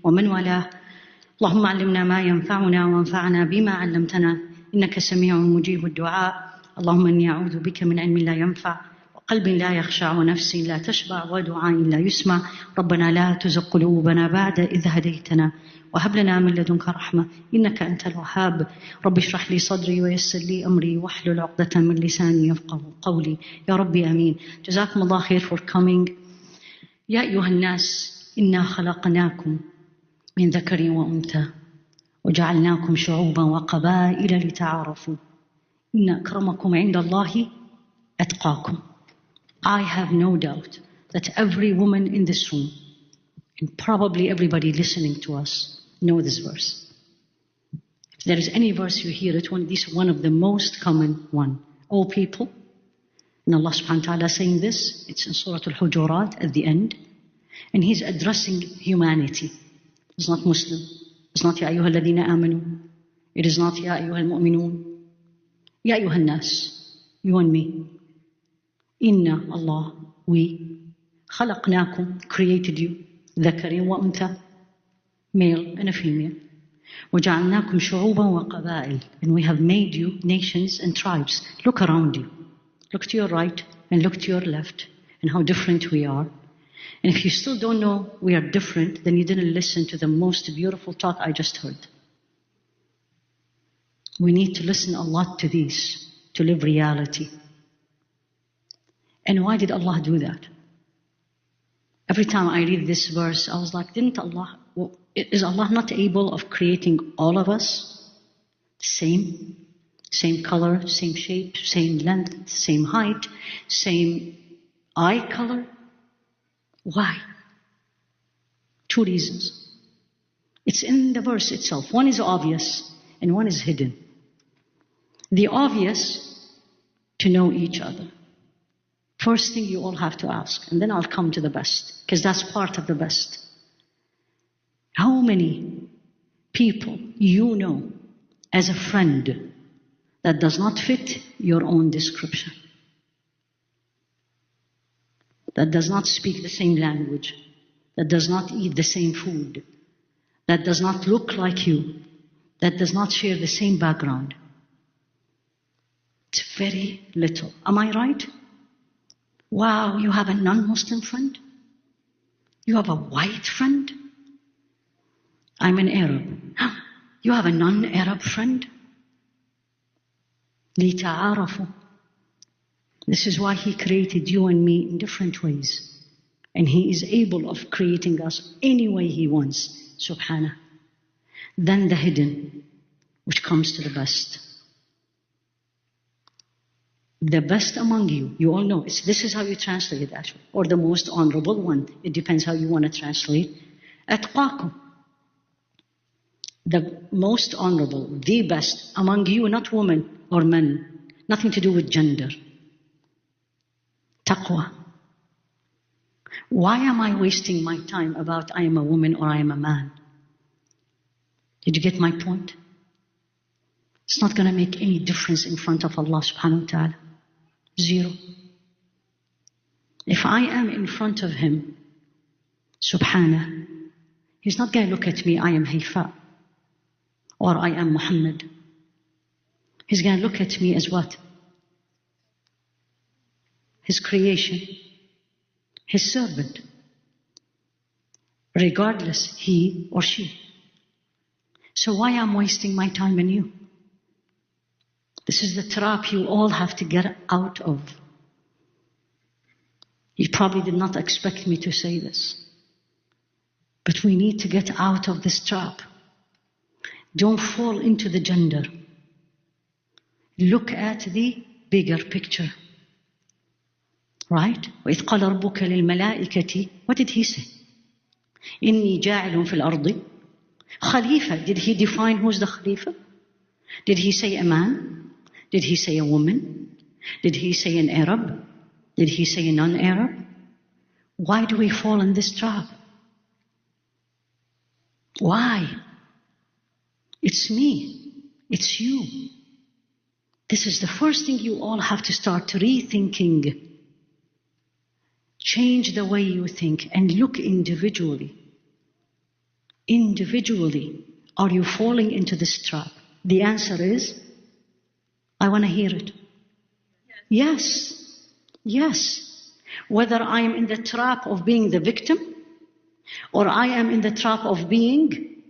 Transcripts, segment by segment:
ومن والاه. اللهم علمنا ما ينفعنا وانفعنا بما علمتنا إنك سميع مجيب الدعاء. اللهم إني أعوذ بك من علم لا ينفع وقلب لا يخشع ونفس لا تشبع ودعاء لا يسمع. ربنا لا تزغ قلوبنا بعد إذ هديتنا وهب لنا من لدنك رحمة إنك أنت الوهاب. رب اشرح لي صدري ويسر لي أمري واحلل عقدة من لساني يفقهوا قولي يا ربي آمين. جزاكم الله خير for coming. يا أيها الناس إنا خلقناكم من ذكر وأنثى وجعلناكم شعوبا وقبائل لتعارفوا إن أكرمكم عند الله أتقاكم. I have no doubt that every woman in this room and probably everybody listening to us know this verse. If there is any verse you hear it, this is one of the most common one. O people, and Allah subhanahu wa ta'ala saying this, it's in Surah Al-Hujurat at the end, and He's addressing humanity. It's not Muslim. It's not Ya ayyuha alladhina amanu. It is not Ya ayyuha al-mu'minun. Ya ayyuha al-nas, you and me. Inna Allah, we, khalaqnakum, created you, ذكر وأنثى, male and a female. وجعلناكم شعوبا وقبائل, and we have made you nations and tribes. Look around you. Look to your right and look to your left and how different we are. And if you still don't know we are different, then you didn't listen to the most beautiful talk I just heard. We need to listen a lot to these to live reality. And why did Allah do that? Every time I read this verse, I was like, is Allah not able of creating all of us? Same color, same shape, same length, same height, same eye color? Why? Two reasons. It's in the verse itself. One is obvious and one is hidden. The obvious, to know each other. First thing you all have to ask, and then I'll come to the best, because that's part of the best. How many people you know as a friend that does not fit your own description? That does not speak the same language, that does not eat the same food, that does not look like you, that does not share the same background. It's very little. Am I right? Wow, you have a non-Muslim friend? You have a white friend? I'm an Arab. You have a non-Arab friend? لِتَعَارَفُوا. This is why He created you and me in different ways. And He is able of creating us any way He wants, subhanah. Then the hidden, which comes to the best. The best among you, you all know, this is how you translate it actually, or the most honorable one. It depends how you want to translate. أَتْقَاكُمْ. The most honorable, the best among you, not women or men. Nothing to do with gender. Taqwa. Why am I wasting my time about I am a woman or I am a man? Did you get my point? It's not going to make any difference in front of Allah subhanahu wa ta'ala. Zero. If I am in front of Him, subhanah, He's not going to look at me, I am Haifa, or I am Muhammad. He's going to look at me as what? His creation, His servant, regardless he or she. So why am I wasting my time on you? This is the trap you all have to get out of. You probably did not expect me to say this. But we need to get out of this trap. Don't fall into the gender. Look at the bigger picture. Right? وَإِذْ قَالَ رَبُّكَ لِلْمَلَائِكَةِ. What did He say? إِنِّي جَاعِلٌ فِي الْأَرْضِ Khalifa. Did He define who's the Khalifa? Did He say a man? Did He say a woman? Did He say an Arab? Did He say a non-Arab? Why do we fall in this trap? Why? It's me. It's you. This is the first thing you all have to start rethinking. Change the way you think and look individually. individually, are you falling into this trap? The answer is, I want to hear it. Yes. Yes. Whether I am in the trap of being the victim, or I am in the trap of being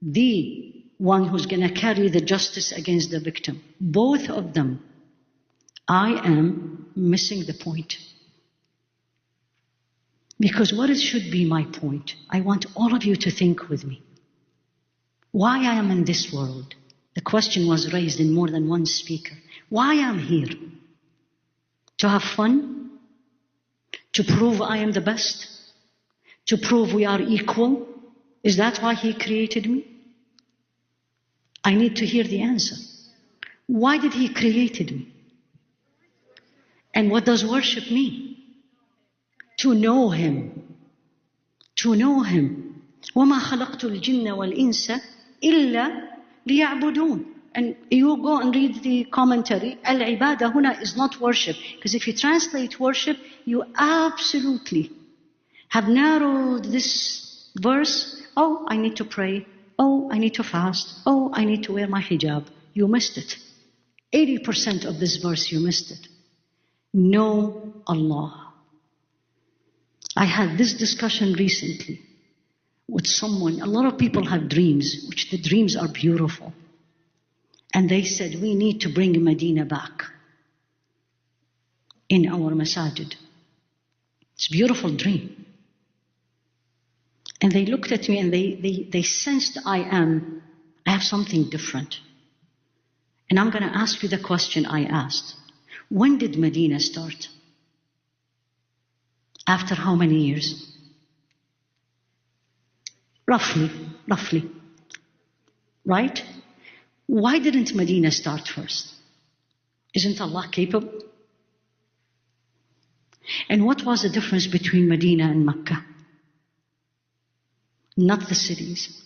the one who's going to carry the justice against the victim. Both of them, I am missing the point. Because what should be my point? I want all of you to think with me. Why I am in this world? The question was raised in more than one speaker. Why I am here? To have fun? To prove I am the best? To prove we are equal? Is that why He created me? I need to hear the answer. Why did He created me? And what does worship mean? To know Him. To know Him. وَمَا خَلَقْتُ الْجِنَّ وَالْإِنسَ إِلَّا لِيَعْبُدُونَ. And you go and read the commentary. Al-ibadah huna is not worship. Because if you translate worship, you absolutely have narrowed this verse. Oh, I need to pray. Oh, I need to fast. Oh, I need to wear my hijab. You missed it. 80% of this verse, you missed it. Know Allah. I had this discussion recently with someone. A lot of people have dreams, which the dreams are beautiful. And they said, we need to bring Medina back in our masajid. It's a beautiful dream. And they looked at me and they sensed I have something different. And I'm going to ask you the question I asked. When did Medina start? After how many years? Roughly. Right? Why didn't Medina start first? Isn't Allah capable? And what was the difference between Medina and Mecca? Not the cities,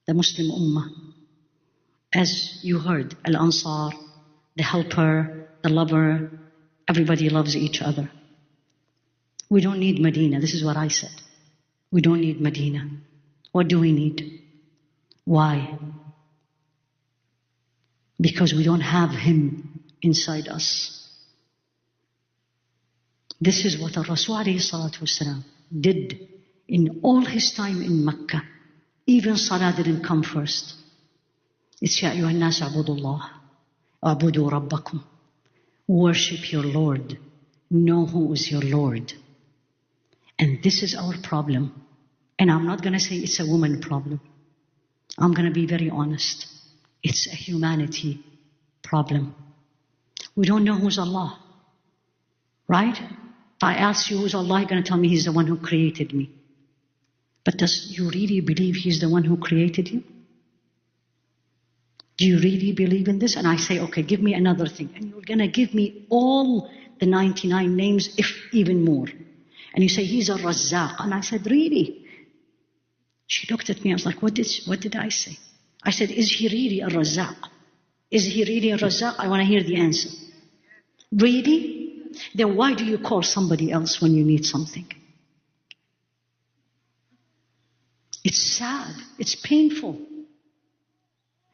the Muslim Ummah. As you heard, Al-Ansar, the helper, the lover, everybody loves each other. We don't need Medina. This is what I said. We don't need Medina. What do we need? Why? Because we don't have Him inside us. This is what Rasul ﷺ did in all his time in Mecca. Even Salah didn't come first. It's Ya ayyuhan nas a'budullah, a'budu rabbakum. Worship your Lord. Know who is your Lord. And this is our problem. And I'm not going to say it's a woman problem. I'm going to be very honest. It's a humanity problem. We don't know who's Allah. Right? If I ask you who's Allah, you're going to tell me He's the one who created me. But does you really believe He's the one who created you? Do you really believe in this? And I say, okay, give me another thing. And you're going to give me all the 99 names, if even more. And you say, He's a Razzaq. And I said, really? She looked at me. I was like, what did I say? I said, is He really a Razzaq? Is He really a Razzaq? I want to hear the answer. Really? Then why do you call somebody else when you need something? It's sad. It's painful.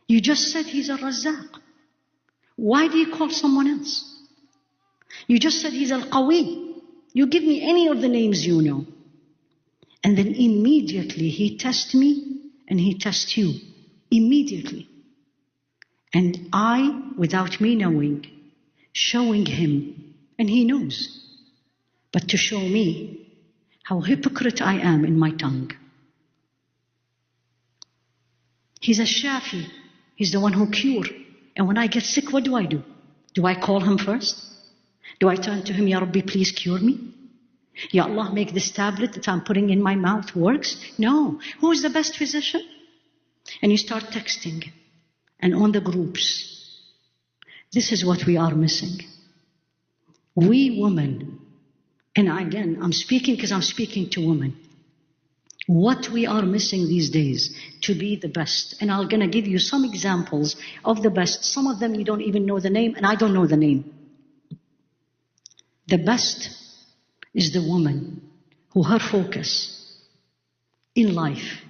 You just said He's a Razzaq. Why do you call someone else? You just said He's Al-Qawi. You give me any of the names you know. And then immediately He tests me and He tests you. Immediately. And I, without me knowing, showing Him, and He knows. But to show me how hypocrite I am in my tongue. He's a Shafi. He's the one who cures. And when I get sick, what do? Do I call Him first? Do I turn to Him, Ya Rabbi, please cure me? Ya Allah, make this tablet that I'm putting in my mouth works? No. Who is the best physician? And you start texting. And on the groups. This is what we are missing. We women, and again, I'm speaking because I'm speaking to women. What we are missing these days to be the best. And I'm going to give you some examples of the best. Some of them you don't even know the name, and I don't know the name. The best is the woman who her focus in life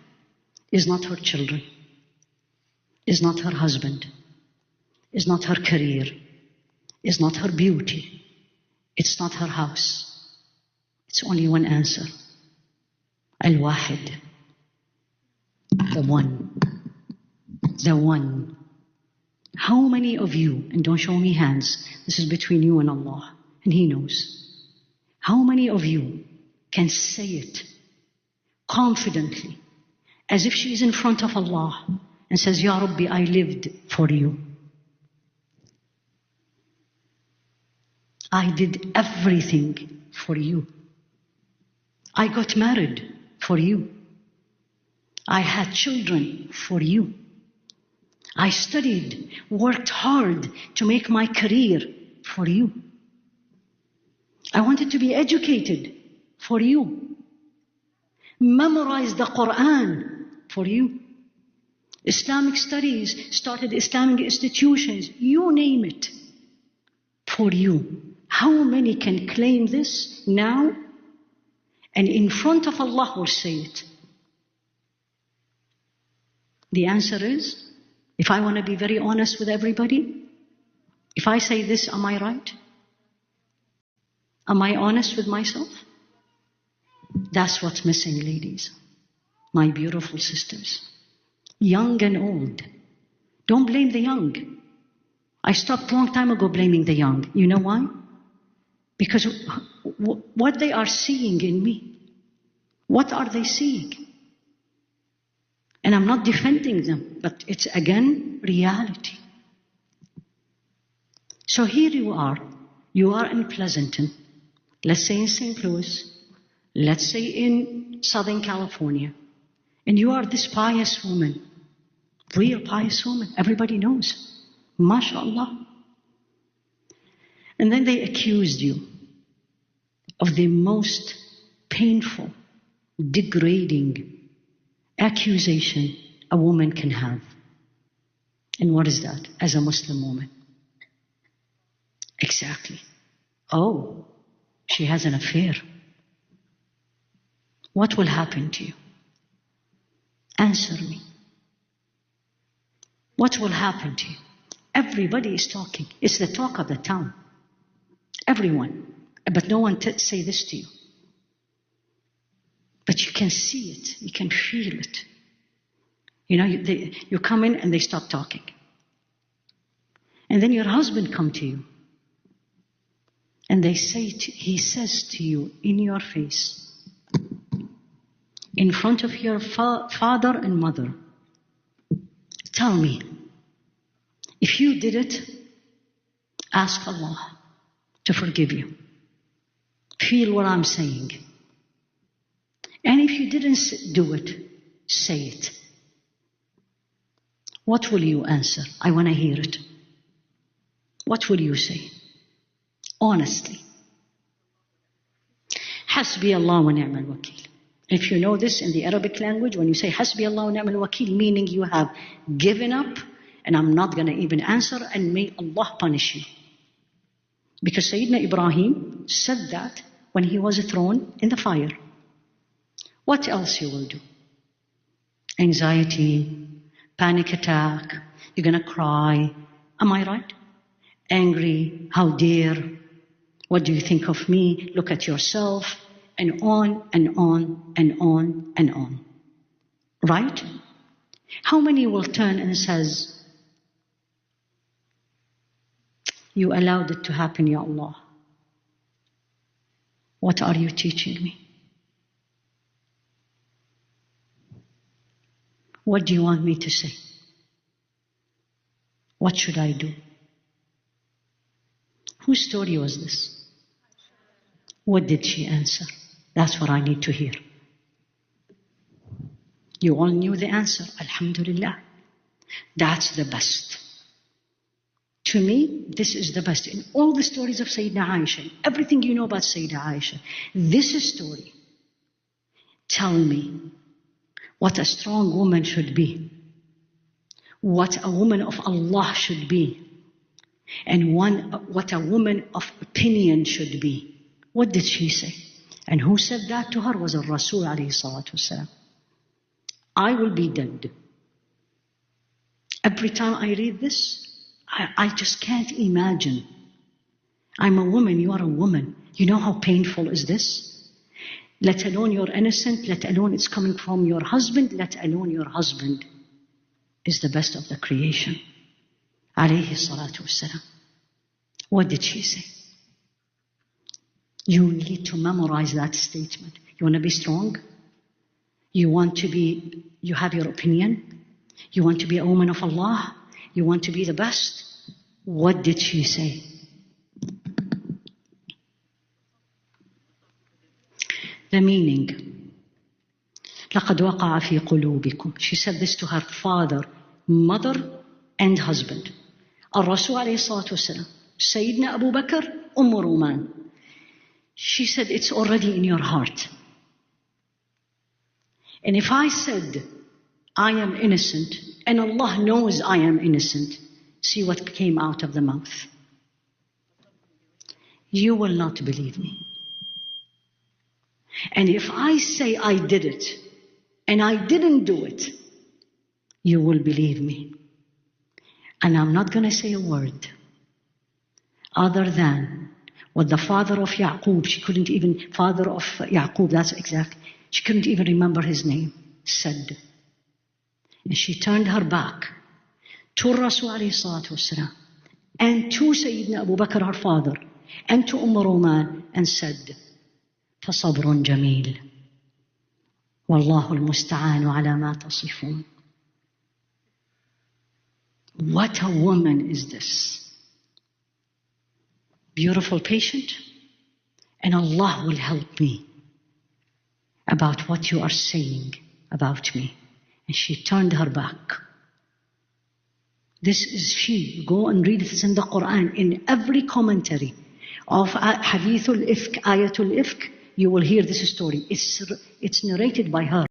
is not her children, is not her husband, is not her career, is not her beauty, it's not her house. It's only one answer. Al-Wahid. The one. The one. How many of you, and don't show me hands, this is between you and Allah, and He knows. How many of you can say it confidently, as if she is in front of Allah and says, Ya Rabbi, I lived for you. I did everything for you. I got married for you. I had children for you. I studied, worked hard to make my career for you. I wanted to be educated for you. Memorized the Quran for you. Islamic studies, started Islamic institutions, you name it, for you. How many can claim this now and in front of Allah will say it? The answer is, if I want to be very honest with everybody, if I say this, am I right? Am I honest with myself? That's what's missing, ladies. My beautiful sisters. Young and old. Don't blame the young. I stopped a long time ago blaming the young. You know why? Because what they are seeing in me, what are they seeing? And I'm not defending them, but it's again reality. So here you are in Pleasanton, let's say in St. Louis, let's say in Southern California, and you are this pious woman, real pious woman, everybody knows, mashallah. And then they accused you of the most painful, degrading accusation a woman can have. And what is that as a Muslim woman? Exactly. Oh, she has an affair. What will happen to you? Answer me. What will happen to you? Everybody is talking. It's the talk of the town. Everyone. But no one say this to you. But you can see it. You can feel it. You know, you come in and they stop talking. And then your husband come to you. And he says to you in your face, in front of your father and mother, tell me, if you did it, ask Allah to forgive you. Feel what I'm saying. And if you didn't do it, say it. What will you answer? I want to hear it. What will you say? Honestly. Hasbi Allah wa ni'mal wakil. If you know this in the Arabic language, when you say Hasbi Allah wa ni'mal wakil, meaning you have given up and I'm not going to even answer and may Allah punish you. Because Sayyidina Ibrahim said that when he was thrown in the fire. What else you will do? Anxiety, panic attack, you're going to cry. Am I right? Angry, how dare, what do you think of me? Look at yourself, and on and on and on and on. Right? How many will turn and says, you allowed it to happen, Ya Allah. What are you teaching me? What do you want me to say? What should I do? Whose story was this? What did she answer? That's what I need to hear. You all knew the answer. Alhamdulillah. That's the best. To me, this is the best. In all the stories of Sayyidina Aisha, everything you know about Sayyidina Aisha, this story, tell me what a strong woman should be, what a woman of Allah should be, and what a woman of opinion should be. What did she say? And who said that to her was Rasul alayhi salatu wasalam. I will be dead. Every time I read this, I just can't imagine. I'm a woman, you are a woman. You know how painful is this? Let alone you're innocent, let alone it's coming from your husband, let alone your husband is the best of the creation. Alayhi salatu wassalam. What did she say? You need to memorize that statement. You want to be strong? You have your opinion? You want to be a woman of Allah? You want to be the best? What did she say? The meaning. لَقَدْ وَقَعَ فِي قُلُوبِكُمْ. She said this to her father, mother, and husband. Al-Rasul alayhi salatu wasalam. Sayyidina Abu Bakr, Ruman. She said, it's already in your heart. And if I said, I am innocent, and Allah knows I am innocent, see what came out of the mouth. You will not believe me. And if I say I did it, and I didn't do it, you will believe me. And I'm not going to say a word other than what the father of Yaqub, that's exact, she couldn't even remember his name, said. And she turned her back to Rasul alayhi salatu wasalam, and to Sayyidina Abu Bakr, her father, and to Ruman, and said, فَصَبْرٌ جَمِيلٌ وَاللَّهُ الْمُسْتَعَانُ عَلَى مَا تَصِفُونَ. What a woman is this? Beautiful, patient, and Allah will help me about what you are saying about me. And she turned her back. This is she. Go and read this in the Quran. In every commentary of Hadithul Ifk, Ayatul Ifk, you will hear this story. It's narrated by her.